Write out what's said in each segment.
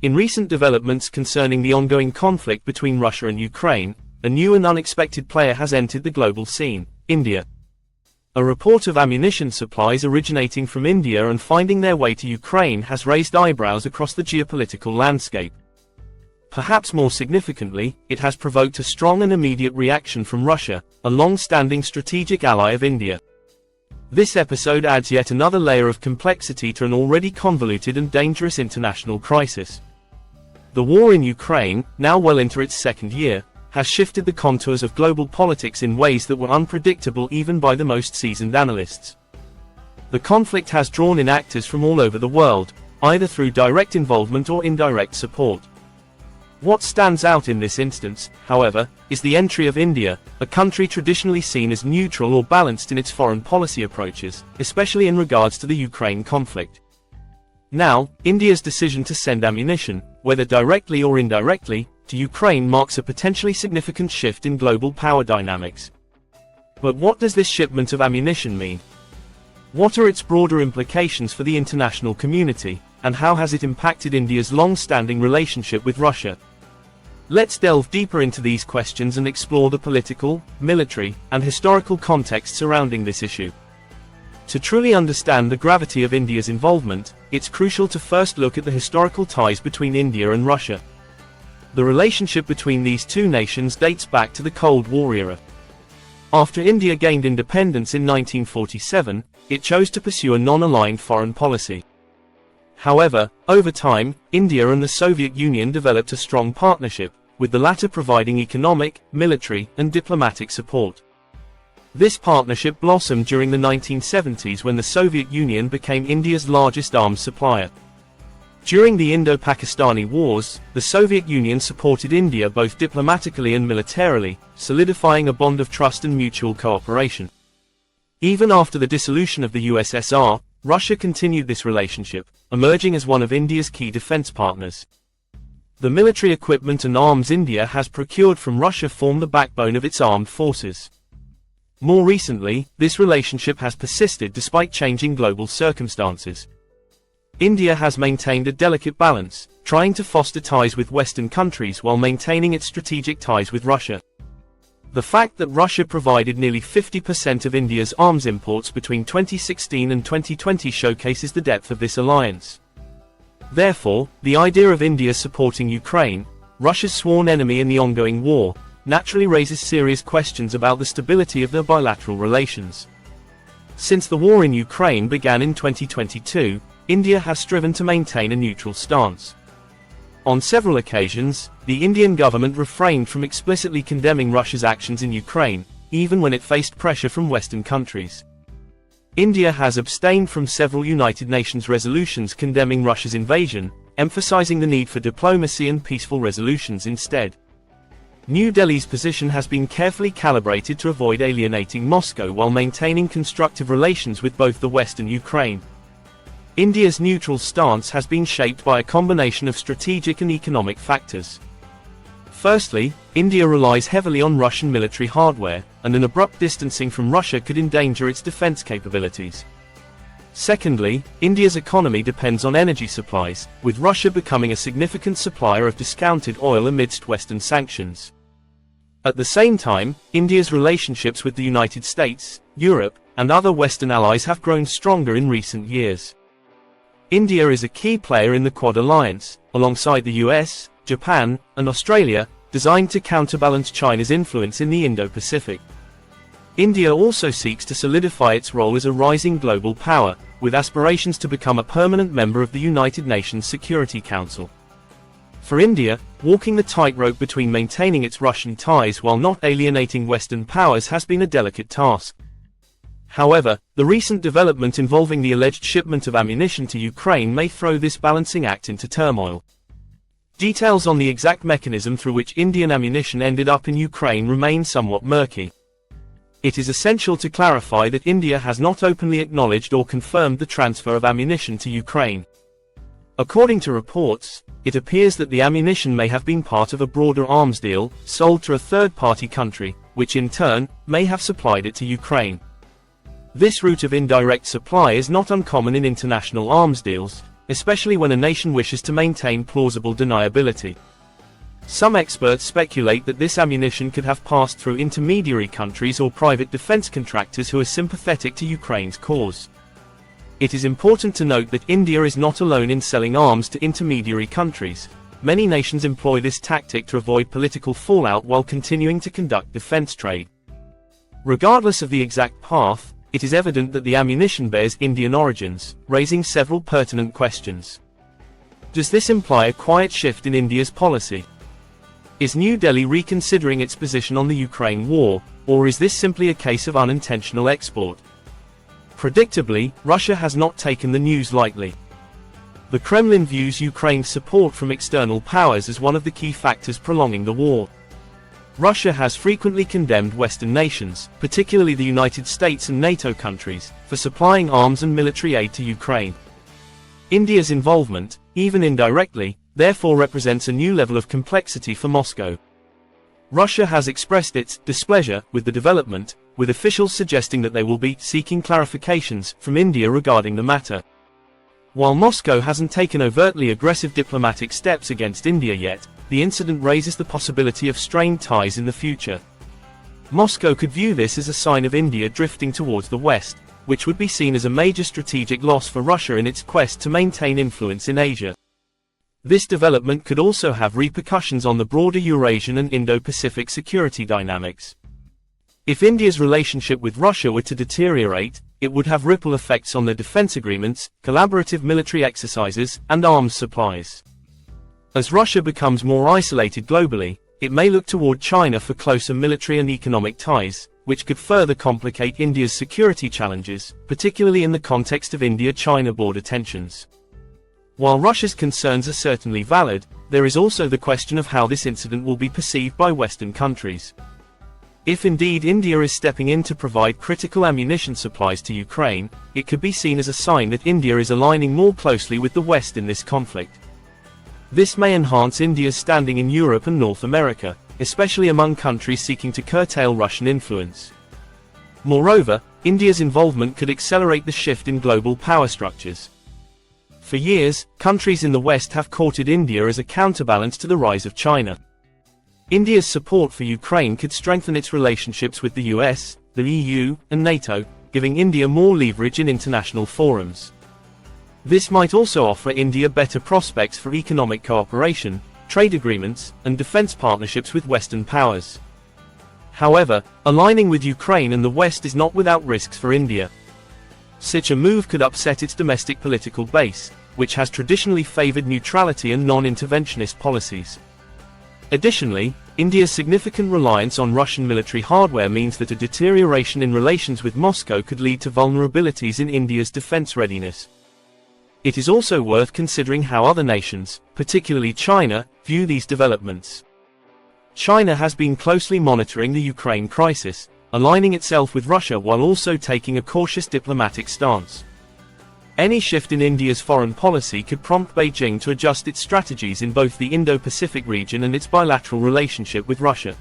In recent developments concerning the ongoing conflict between Russia and Ukraine, a new and unexpected player has entered the global scene: India. A report of ammunition supplies originating from India and finding their way to Ukraine has raised eyebrows across the geopolitical landscape. Perhaps more significantly, it has provoked a strong and immediate reaction from Russia, a long-standing strategic ally of India. This episode adds yet another layer of complexity to an already convoluted and dangerous international crisis. The war in Ukraine, now well into its second year, has shifted the contours of global politics in ways that were unpredictable even by the most seasoned analysts. The conflict has drawn in actors from all over the world, either through direct involvement or indirect support. What stands out in this instance, however, is the entry of India, a country traditionally seen as neutral or balanced in its foreign policy approaches, especially in regards to the Ukraine conflict. Now, India's decision to send ammunition, whether directly or indirectly, to Ukraine marks a potentially significant shift in global power dynamics. But what does this shipment of ammunition mean? What are its broader implications for the international community, and how has it impacted India's long-standing relationship with Russia? Let's delve deeper into these questions and explore the political, military, and historical context surrounding this issue. To truly understand the gravity of India's involvement, it's crucial to first look at the historical ties between India and Russia. The relationship between these two nations dates back to the Cold War era. After India gained independence in 1947, it chose to pursue a non-aligned foreign policy. However, over time, India and the Soviet Union developed a strong partnership, with the latter providing economic, military, and diplomatic support. This partnership blossomed during the 1970s when the Soviet Union became India's largest arms supplier. During the Indo-Pakistani Wars, the Soviet Union supported India both diplomatically and militarily, solidifying a bond of trust and mutual cooperation. Even after the dissolution of the USSR, Russia continued this relationship, emerging as one of India's key defense partners. The military equipment and arms India has procured from Russia form the backbone of its armed forces. More recently, this relationship has persisted despite changing global circumstances. India has maintained a delicate balance, trying to foster ties with Western countries while maintaining its strategic ties with Russia. The fact that Russia provided nearly 50% of India's arms imports between 2016 and 2020 showcases the depth of this alliance. Therefore, the idea of India supporting Ukraine, Russia's sworn enemy in the ongoing war, naturally raises serious questions about the stability of their bilateral relations. Since the war in Ukraine began in 2022, India has striven to maintain a neutral stance. On several occasions, the Indian government refrained from explicitly condemning Russia's actions in Ukraine, even when it faced pressure from Western countries. India has abstained from several United Nations resolutions condemning Russia's invasion, emphasizing the need for diplomacy and peaceful resolutions instead. New Delhi's position has been carefully calibrated to avoid alienating Moscow while maintaining constructive relations with both the West and Ukraine. India's neutral stance has been shaped by a combination of strategic and economic factors. Firstly, India relies heavily on Russian military hardware, and an abrupt distancing from Russia could endanger its defense capabilities. Secondly, India's economy depends on energy supplies, with Russia becoming a significant supplier of discounted oil amidst Western sanctions. At the same time, India's relationships with the United States, Europe, and other Western allies have grown stronger in recent years. India is a key player in the Quad alliance, alongside the US, Japan, and Australia, designed to counterbalance China's influence in the Indo-Pacific. India also seeks to solidify its role as a rising global power, with aspirations to become a permanent member of the United Nations Security Council. For India, walking the tightrope between maintaining its Russian ties while not alienating Western powers has been a delicate task. However, the recent development involving the alleged shipment of ammunition to Ukraine may throw this balancing act into turmoil. Details on the exact mechanism through which Indian ammunition ended up in Ukraine remain somewhat murky. It is essential to clarify that India has not openly acknowledged or confirmed the transfer of ammunition to Ukraine. According to reports, it appears that the ammunition may have been part of a broader arms deal, sold to a third-party country, which in turn, may have supplied it to Ukraine. This route of indirect supply is not uncommon in international arms deals, especially when a nation wishes to maintain plausible deniability. Some experts speculate that this ammunition could have passed through intermediary countries or private defense contractors who are sympathetic to Ukraine's cause. It is important to note that India is not alone in selling arms to intermediary countries. Many nations employ this tactic to avoid political fallout while continuing to conduct defense trade. Regardless of the exact path, it is evident that the ammunition bears Indian origins, raising several pertinent questions. Does this imply a quiet shift in India's policy? Is New Delhi reconsidering its position on the Ukraine war, or is this simply a case of unintentional export? Predictably, Russia has not taken the news lightly. The Kremlin views Ukraine's support from external powers as one of the key factors prolonging the war. Russia has frequently condemned Western nations, particularly the United States and NATO countries, for supplying arms and military aid to Ukraine. India's involvement, even indirectly, therefore represents a new level of complexity for Moscow. Russia has expressed its displeasure with the development, with officials suggesting that they will be seeking clarifications from India regarding the matter. While Moscow hasn't taken overtly aggressive diplomatic steps against India yet, the incident raises the possibility of strained ties in the future. Moscow could view this as a sign of India drifting towards the West, which would be seen as a major strategic loss for Russia in its quest to maintain influence in Asia. This development could also have repercussions on the broader Eurasian and Indo-Pacific security dynamics. If India's relationship with Russia were to deteriorate, it would have ripple effects on their defense agreements, collaborative military exercises, and arms supplies. As Russia becomes more isolated globally, it may look toward China for closer military and economic ties, which could further complicate India's security challenges, particularly in the context of India-China border tensions. While Russia's concerns are certainly valid, there is also the question of how this incident will be perceived by Western countries. If indeed India is stepping in to provide critical ammunition supplies to Ukraine, it could be seen as a sign that India is aligning more closely with the West in this conflict. This may enhance India's standing in Europe and North America, especially among countries seeking to curtail Russian influence. Moreover, India's involvement could accelerate the shift in global power structures. For years, countries in the West have courted India as a counterbalance to the rise of China. India's support for Ukraine could strengthen its relationships with the US, the EU, and NATO, giving India more leverage in international forums. This might also offer India better prospects for economic cooperation, trade agreements, and defense partnerships with Western powers. However, aligning with Ukraine and the West is not without risks for India. Such a move could upset its domestic political base, which has traditionally favored neutrality and non-interventionist policies. Additionally, India's significant reliance on Russian military hardware means that a deterioration in relations with Moscow could lead to vulnerabilities in India's defense readiness. It is also worth considering how other nations, particularly China, view these developments. China has been closely monitoring the Ukraine crisis, aligning itself with Russia while also taking a cautious diplomatic stance. Any shift in India's foreign policy could prompt Beijing to adjust its strategies in both the Indo-Pacific region and its bilateral relationship with Russia.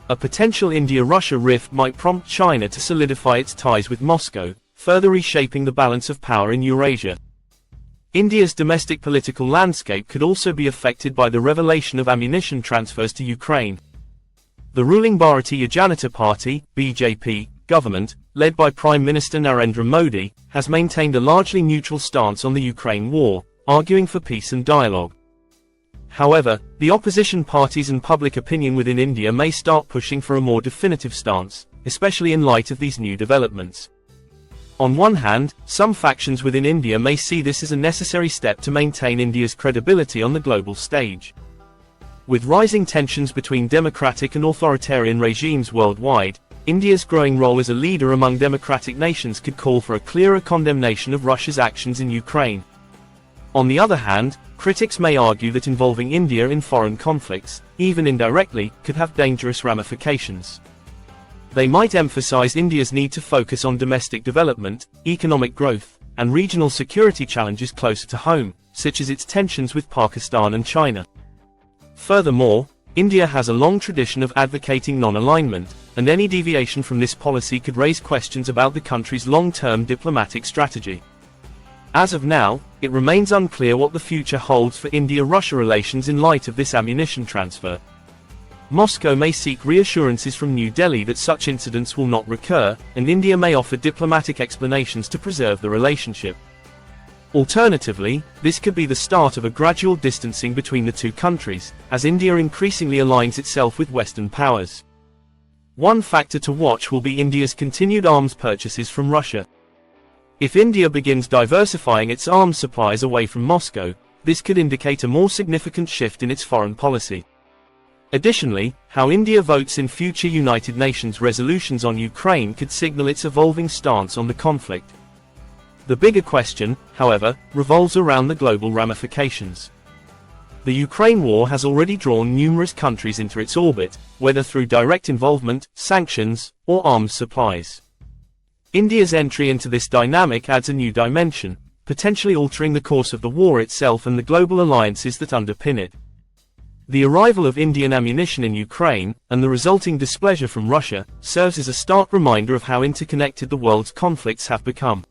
A potential India-Russia rift might prompt China to solidify its ties with Moscow, further reshaping the balance of power in Eurasia. India's domestic political landscape could also be affected by the revelation of ammunition transfers to Ukraine. The ruling Bharatiya Janata Party, BJP, government, led by Prime Minister Narendra Modi, has maintained a largely neutral stance on the Ukraine war, arguing for peace and dialogue. However, the opposition parties and public opinion within India may start pushing for a more definitive stance, especially in light of these new developments. On one hand, some factions within India may see this as a necessary step to maintain India's credibility on the global stage. With rising tensions between democratic and authoritarian regimes worldwide, India's growing role as a leader among democratic nations could call for a clearer condemnation of Russia's actions in Ukraine. On the other hand, critics may argue that involving India in foreign conflicts, even indirectly, could have dangerous ramifications. They might emphasize India's need to focus on domestic development, economic growth, and regional security challenges closer to home, such as its tensions with Pakistan and China. Furthermore, India has a long tradition of advocating non-alignment, and any deviation from this policy could raise questions about the country's long-term diplomatic strategy. As of now, it remains unclear what the future holds for India-Russia relations in light of this ammunition transfer. Moscow may seek reassurances from New Delhi that such incidents will not recur, and India may offer diplomatic explanations to preserve the relationship. Alternatively, this could be the start of a gradual distancing between the two countries, as India increasingly aligns itself with Western powers. One factor to watch will be India's continued arms purchases from Russia. If India begins diversifying its arms supplies away from Moscow, this could indicate a more significant shift in its foreign policy. Additionally, how India votes in future United Nations resolutions on Ukraine could signal its evolving stance on the conflict. The bigger question, however, revolves around the global ramifications. The Ukraine war has already drawn numerous countries into its orbit, whether through direct involvement, sanctions, or arms supplies. India's entry into this dynamic adds a new dimension, potentially altering the course of the war itself and the global alliances that underpin it. The arrival of Indian ammunition in Ukraine, and the resulting displeasure from Russia, serves as a stark reminder of how interconnected the world's conflicts have become.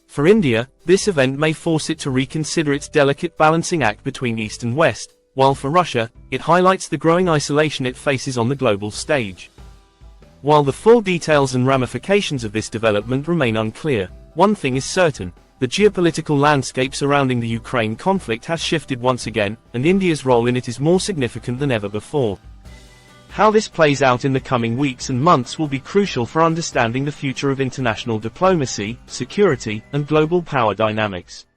For India, this event may force it to reconsider its delicate balancing act between East and West, while for Russia, it highlights the growing isolation it faces on the global stage. While the full details and ramifications of this development remain unclear, one thing is certain: the geopolitical landscape surrounding the Ukraine conflict has shifted once again, and India's role in it is more significant than ever before. How this plays out in the coming weeks and months will be crucial for understanding the future of international diplomacy, security, and global power dynamics.